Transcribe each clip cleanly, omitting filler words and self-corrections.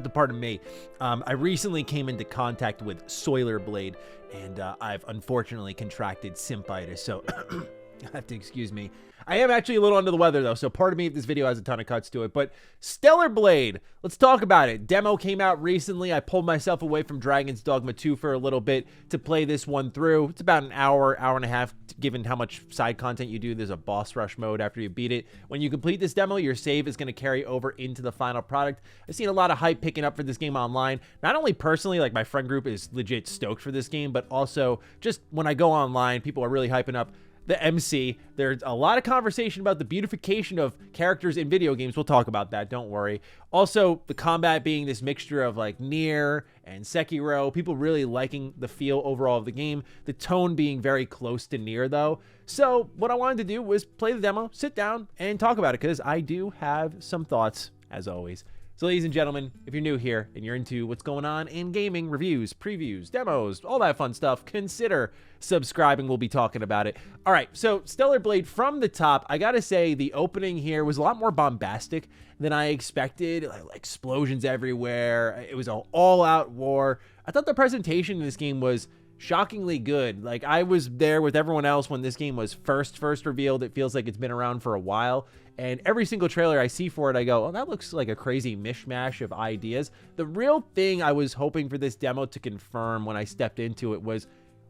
have to pardon me. I recently came into contact with Soiler Blade, and I've unfortunately contracted simpitis, so you have to excuse me. I am actually a little under the weather, though, so pardon me if this video has a ton of cuts to it. But Stellar Blade, let's talk about it. Demo came out recently. I pulled myself away from Dragon's Dogma 2 for a little bit to play this one through. It's about an hour and a half, given how much side content you do. There's a boss rush mode after you beat it. When you complete this demo, your save is going to carry over into the final product. I've seen a lot of hype picking up for this game online. Not only personally, like my friend group is legit stoked for this game, but also just when I go online, people are really hyping up the MC. There's a lot of conversation about the beautification of characters in video games. We'll talk about that, don't worry. Also, the combat being this mixture of like Nier and Sekiro, people really liking the feel overall of the game. The tone being very close to Nier though. So what I wanted to do was play the demo, sit down, and talk about it, because I do have some thoughts, as always. So ladies and gentlemen, if you're new here and you're into what's going on in gaming, reviews, previews, demos, all that fun stuff, consider subscribing. We'll be talking about it. All right, so Stellar Blade from the top, I gotta say the opening here was a lot more bombastic than I expected. Like explosions everywhere. It was an all-out war. I thought the presentation in this game was shockingly good. Like, I was there with everyone else when this game was first revealed. It feels like it's been around for a while, and every single trailer I see for it, I go, oh, that looks like a crazy mishmash of ideas. The real thing I was hoping for this demo to confirm when I stepped into it was,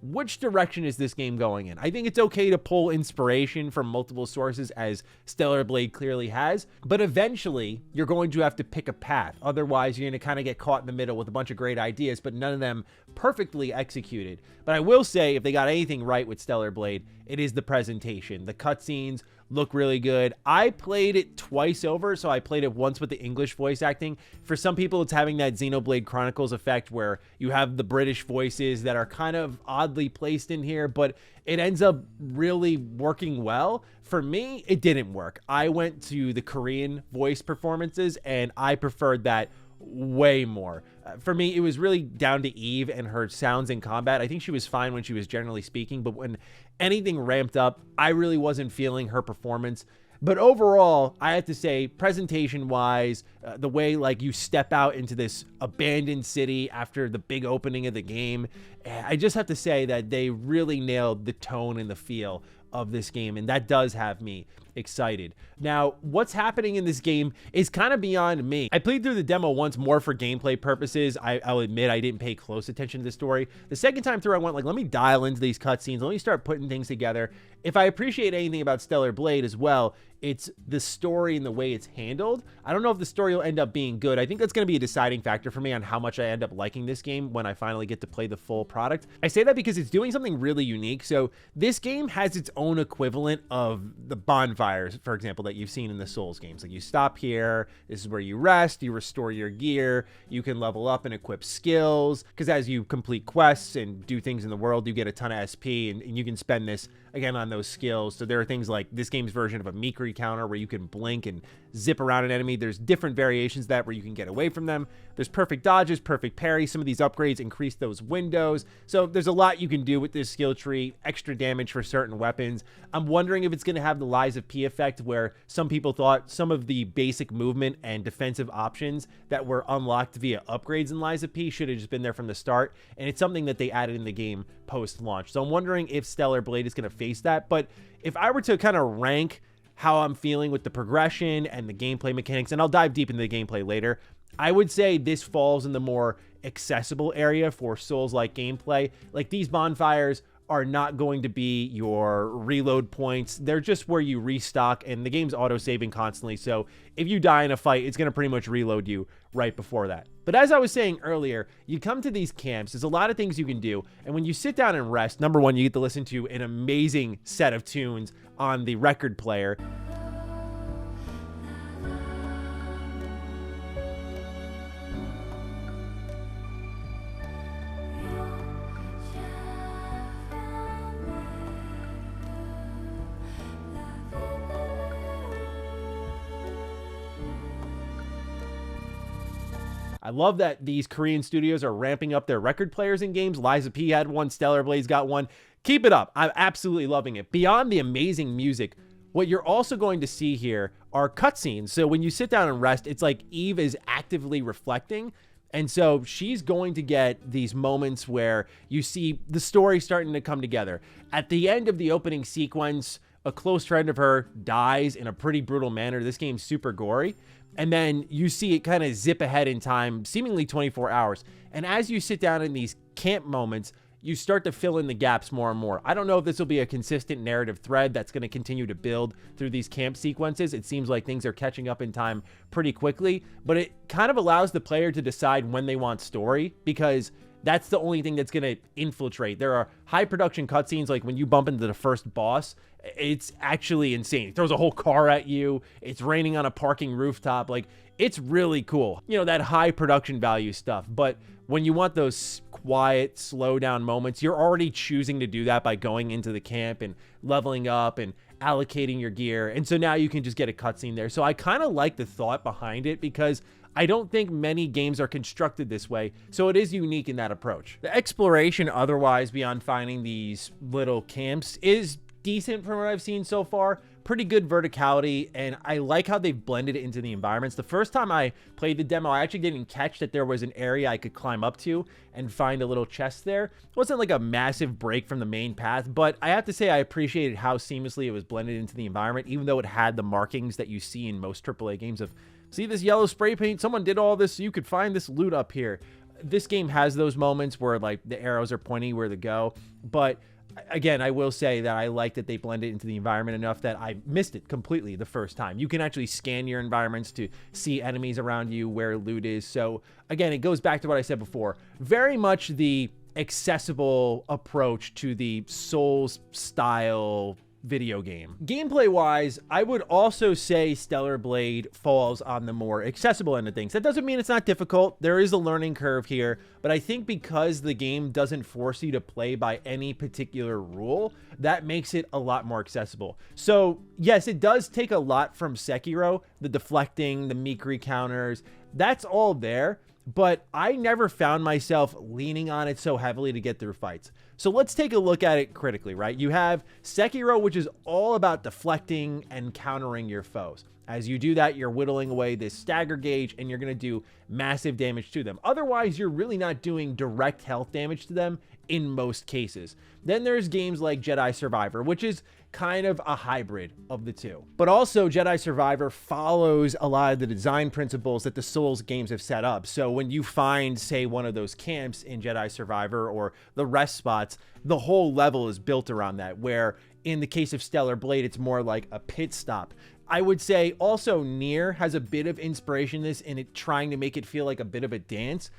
which direction is this game going in? I think it's okay to pull inspiration from multiple sources, as Stellar Blade clearly has, but eventually you're going to have to pick a path. Otherwise, you're going to kind of get caught in the middle with a bunch of great ideas, but none of them perfectly executed. But I will say, if they got anything right with Stellar Blade, it is the presentation. The cutscenes look really good. I played it twice over, so I played it once with the English voice acting. For some people, it's having that Xenoblade Chronicles effect where you have the British voices that are kind of oddly placed in here, but it ends up really working well. For me, it didn't work. I went to the Korean voice performances, and I preferred that way more. For me, it was really down to Eve and her sounds in combat. I think she was fine when she was generally speaking, but when anything ramped up, I really wasn't feeling her performance. But overall, I have to say, presentation-wise, the way like you step out into this abandoned city after the big opening of the game, I just have to say that they really nailed the tone and the feel of this game, and that does have me excited. Now, what's happening in this game is kind of beyond me. I played through the demo once more for gameplay purposes. I'll admit I didn't pay close attention to the story. The second time through, I went like, let me dial into these cutscenes. Let me start putting things together. If I appreciate anything about Stellar Blade as well, it's the story and the way it's handled. I don't know if the story will end up being good. I think that's going to be a deciding factor for me on how much I end up liking this game when I finally get to play the full product. I say that because it's doing something really unique. So this game has its own equivalent of the bonfires, for example, that you've seen in the Souls games. Like, you stop here, this is where you rest, you restore your gear, you can level up and equip skills, because as you complete quests and do things in the world, you get a ton of SP, and you can spend this again on those skills. So there are things like this game's version of a Mikri counter where you can blink and zip around an enemy. There's different variations of that where you can get away from them. There's perfect dodges, perfect parry. Some of these upgrades increase those windows. So there's a lot you can do with this skill tree, extra damage for certain weapons. I'm wondering if it's going to have the Lies of P effect, where some people thought some of the basic movement and defensive options that were unlocked via upgrades in Lies of P should have just been there from the start. And it's something that they added in the game post-launch. So I'm wondering if Stellar Blade is going to face that. But if I were to kind of rank how I'm feeling with the progression and the gameplay mechanics, and I'll dive deep into the gameplay later, I would say this falls in the more accessible area for Souls-like gameplay. Like, these bonfires are not going to be your reload points. They're just where you restock, and the game's auto-saving constantly, so if you die in a fight, it's going to pretty much reload you right before that. But as I was saying earlier, you come to these camps, there's a lot of things you can do, and when you sit down and rest, number one, you get to listen to an amazing set of tunes on the record player. I love that these Korean studios are ramping up their record players in games. Lies of P had one, Stellar Blade's got one. Keep it up. I'm absolutely loving it. Beyond the amazing music, what you're also going to see here are cutscenes. So when you sit down and rest, it's like Eve is actively reflecting. And so she's going to get these moments where you see the story starting to come together. At the end of the opening sequence, a close friend of her dies in a pretty brutal manner. This game's super gory. And then you see it kind of zip ahead in time, seemingly 24 hours. And as you sit down in these camp moments, you start to fill in the gaps more and more. I don't know if this will be a consistent narrative thread that's going to continue to build through these camp sequences. It seems like things are catching up in time pretty quickly, but it kind of allows the player to decide when they want story, because that's the only thing that's going to infiltrate. There are high production cutscenes, like when you bump into the first boss, it's actually insane. It throws a whole car at you. It's raining on a parking rooftop. Like, it's really cool. You know, that high production value stuff. But when you want those quiet, slow down moments, you're already choosing to do that by going into the camp and leveling up and allocating your gear. And so now you can just get a cutscene there. So I kind of like the thought behind it, because I don't think many games are constructed this way, so it is unique in that approach. The exploration otherwise, beyond finding these little camps, is decent from what I've seen so far. Pretty good verticality, and I like how they've blended it into the environments. The first time I played the demo, I actually didn't catch that there was an area I could climb up to and find a little chest there. It wasn't like a massive break from the main path, but I have to say I appreciated how seamlessly it was blended into the environment, even though it had the markings that you see in most AAA games of, see this yellow spray paint? Someone did all this so you could find this loot up here. This game has those moments where like the arrows are pointing where to go, but again, I will say that I like that they blend it into the environment enough that I missed it completely the first time. You can actually scan your environments to see enemies around you, where loot is. So again, it goes back to what I said before. Very much the accessible approach to the Souls style video game. Gameplay wise, I would also say Stellar Blade falls on the more accessible end of things. That doesn't mean it's not difficult. There is a learning curve here, but I think because the game doesn't force you to play by any particular rule, that makes it a lot more accessible. So yes, it does take a lot from Sekiro, the deflecting, the Mikri counters, that's all there, but I never found myself leaning on it so heavily to get through fights. So let's take a look at it critically, right? You have Sekiro, which is all about deflecting and countering your foes. As you do that, you're whittling away this stagger gauge, and you're going to do massive damage to them. Otherwise, you're really not doing direct health damage to them in most cases. Then there's games like Jedi Survivor, which is kind of a hybrid of the two. But also, Jedi Survivor follows a lot of the design principles that the Souls games have set up. So when you find, say, one of those camps in Jedi Survivor or the rest spots, the whole level is built around that, where in the case of Stellar Blade, it's more like a pit stop. I would say also Nier has a bit of inspiration in this, in it trying to make it feel like a bit of a dance.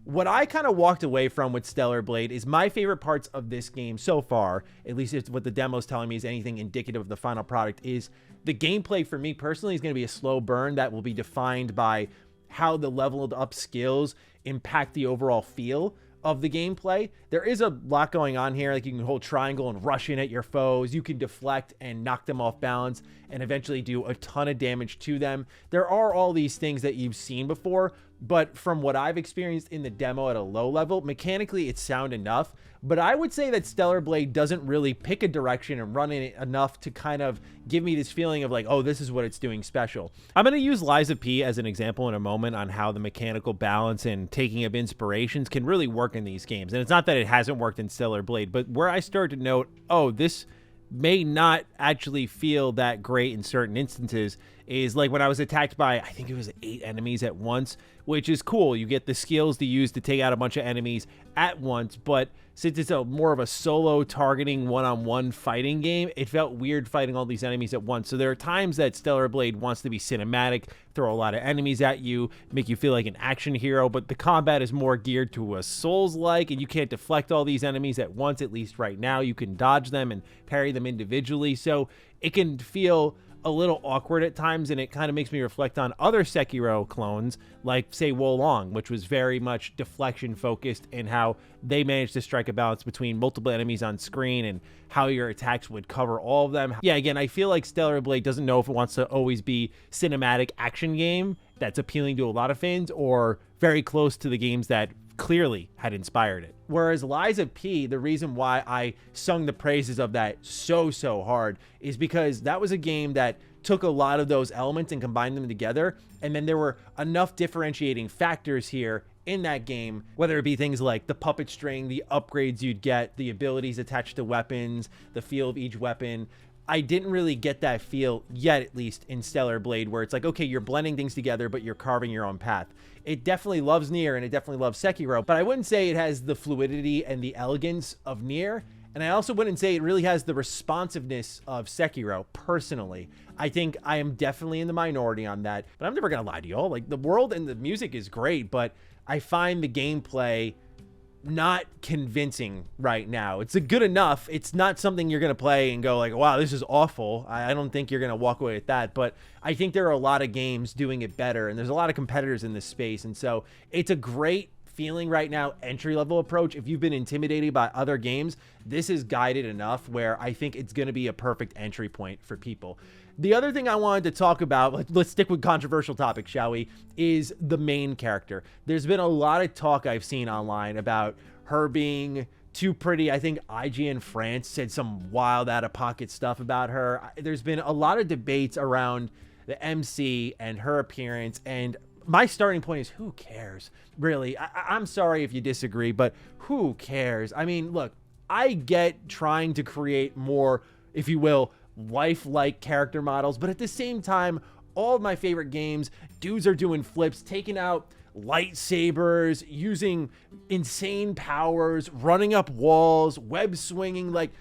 What I kind of walked away from with Stellar Blade is my favorite parts of this game so far, at least if what the demo's telling me is anything indicative of the final product, is the gameplay for me personally is going to be a slow burn that will be defined by how the leveled up skills impact the overall feel of the gameplay. There is a lot going on here. Like, you can hold triangle and rush in at your foes. You can deflect and knock them off balance and eventually do a ton of damage to them. There are all these things that you've seen before, but from what I've experienced in the demo at a low level, mechanically it's sound enough. But I would say that Stellar Blade doesn't really pick a direction and run in it enough to kind of give me this feeling of like, oh, this is what it's doing special. I'm going to use Lies of P as an example in a moment on how the mechanical balance and taking of inspirations can really work in these games. And it's not that it hasn't worked in Stellar Blade, but where I start to note, oh, this may not actually feel that great in certain instances, is like when I was attacked by, I think it was 8 enemies at once, which is cool. You get the skills to use to take out a bunch of enemies at once, but since it's a more of a solo targeting one-on-one fighting game, it felt weird fighting all these enemies at once. So there are times that Stellar Blade wants to be cinematic, throw a lot of enemies at you, make you feel like an action hero, but the combat is more geared to a Souls-like, and you can't deflect all these enemies at once, at least right now. You can dodge them and parry them individually, so it can feel a little awkward at times, and it kind of makes me reflect on other Sekiro clones, like, say, Wolong, which was very much deflection focused, and how they managed to strike a balance between multiple enemies on screen and how your attacks would cover all of them. Yeah, again, I feel like Stellar Blade doesn't know if it wants to always be cinematic action game that's appealing to a lot of fans, or very close to the games that clearly had inspired it. Whereas Lies of P, the reason why I sung the praises of that so hard is because that was a game that took a lot of those elements and combined them together. And then there were enough differentiating factors here in that game, whether it be things like the puppet string, the upgrades you'd get, the abilities attached to weapons, the feel of each weapon. I didn't really get that feel yet, at least in Stellar Blade, where it's like, okay, you're blending things together, but you're carving your own path. It definitely loves Nier, and it definitely loves Sekiro, but I wouldn't say it has the fluidity and the elegance of Nier. And I also wouldn't say it really has the responsiveness of Sekiro, personally. I think I am definitely in the minority on that, but I'm never going to lie to y'all. Like, the world and the music is great, but I find the gameplay not convincing right now. It's good enough. It's not something you're going to play and go like, wow, this is awful. I don't think you're going to walk away with that, but I think there are a lot of games doing it better, and there's a lot of competitors in this space. And so it's a great feeling right now, entry-level approach. If you've been intimidated by other games, this is guided enough where I think it's going to be a perfect entry point for people. The other thing I wanted to talk about, let's stick with controversial topics, shall we, is the main character. There's been a lot of talk I've seen online about her being too pretty. I think IGN France said some wild out-of-pocket stuff about her. There's been a lot of debates around the MC and her appearance, and my starting point is, who cares? Really, I'm sorry if you disagree, but who cares? I mean, look, I get trying to create more, if you will, lifelike character models, but at the same time, all of my favorite games, dudes are doing flips, taking out lightsabers, using insane powers, running up walls, web swinging. Like,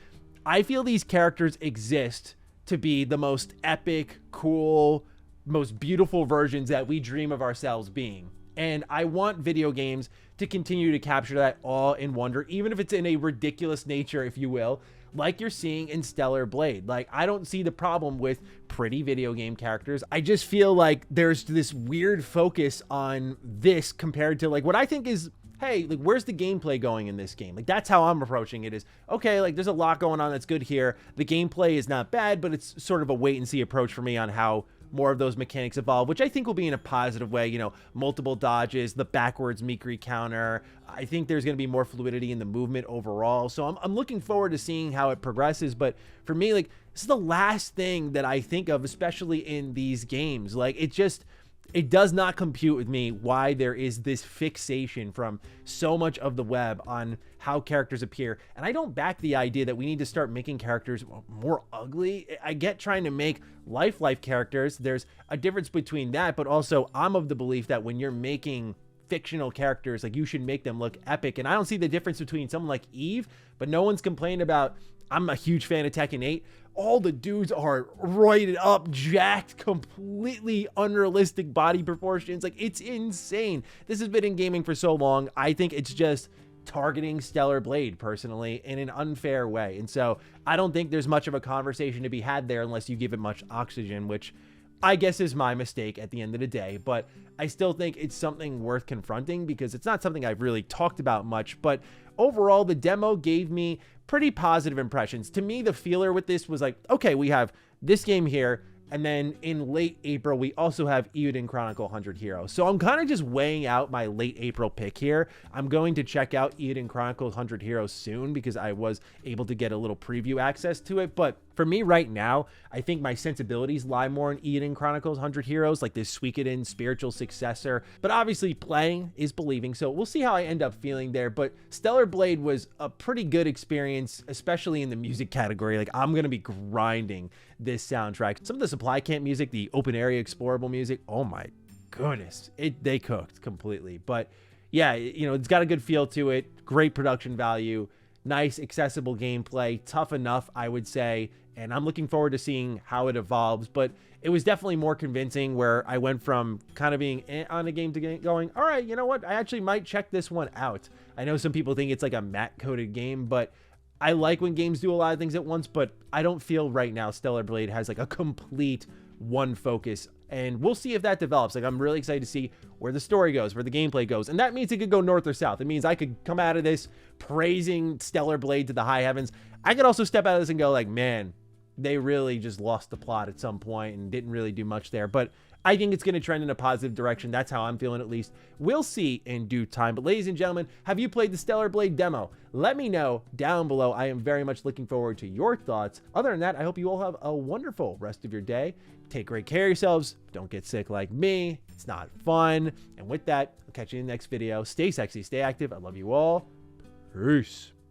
I feel these characters exist to be the most epic, cool, most beautiful versions that we dream of ourselves being. And I want video games to continue to capture that awe and wonder, even if it's in a ridiculous nature, if you will, like you're seeing in Stellar Blade. Like, I don't see the problem with pretty video game characters. I just feel like there's this weird focus on this compared to like what I think is, hey, like, where's the gameplay going in this game? Like, that's how I'm approaching it, is, okay, like, there's a lot going on that's good here. The gameplay is not bad, but it's sort of a wait and see approach for me on how more of those mechanics evolve, which I think will be in a positive way. You know, multiple dodges, the backwards Mikri counter. I think there's going to be more fluidity in the movement overall. So I'm looking forward to seeing how it progresses. But for me, like, this is the last thing that I think of, especially in these games. Like, it does not compute with me why there is this fixation from so much of the web on how characters appear. And I don't back the idea that we need to start making characters more ugly. I get trying to make life characters. There's a difference between that, but also I'm of the belief that when you're making fictional characters, like, you should make them look epic. And I don't see the difference between someone like Eve, but no one's complained about. I'm a huge fan of Tekken 8. All the dudes are roided up, jacked, completely unrealistic body proportions. Like, it's insane. This has been in gaming for so long. I think it's just targeting Stellar Blade, personally, in an unfair way. And so I don't think there's much of a conversation to be had there unless you give it much oxygen, which I guess is my mistake at the end of the day. But I still think it's something worth confronting because it's not something I've really talked about much. But overall, the demo gave me pretty positive impressions. To me, the feeler with this was like, okay, we have this game here, and then in late April, we also have Eiyuden Chronicle 100 Heroes. So I'm kind of just weighing out my late April pick here. I'm going to check out Eiyuden Chronicle 100 Heroes soon because I was able to get a little preview access to it. But for me right now, I think my sensibilities lie more in Eiyuden Chronicles 100 Heroes, like this Suikoden spiritual successor. But obviously playing is believing, so we'll see how I end up feeling there. But Stellar Blade was a pretty good experience, especially in the music category. Like, I'm going to be grinding this soundtrack. Some of the supply camp music, the open area explorable music, oh my goodness, they cooked completely. But yeah, you know, it's got a good feel to it, great production value, nice accessible gameplay, tough enough, I would say, and I'm looking forward to seeing how it evolves. But it was definitely more convincing, where I went from kind of being on a game to going, all right, you know what, I actually might check this one out. I know some people think it's like a matte coded game, but I like when games do a lot of things at once. But I don't feel right now Stellar Blade has like a complete one focus, and we'll see if that develops. Like, I'm really excited to see where the story goes, where the gameplay goes, and that means it could go north or south. It means I could come out of this praising Stellar Blade to the high heavens. I could also step out of this and go like, man, they really just lost the plot at some point and didn't really do much there. But I think it's going to trend in a positive direction. That's how I'm feeling, at least. We'll see in due time. But ladies and gentlemen, have you played the Stellar Blade demo? Let me know down below. I am very much looking forward to your thoughts. Other than that, I hope you all have a wonderful rest of your day. Take great care of yourselves. Don't get sick like me. It's not fun. And with that, I'll catch you in the next video. Stay sexy, stay active. I love you all. Peace.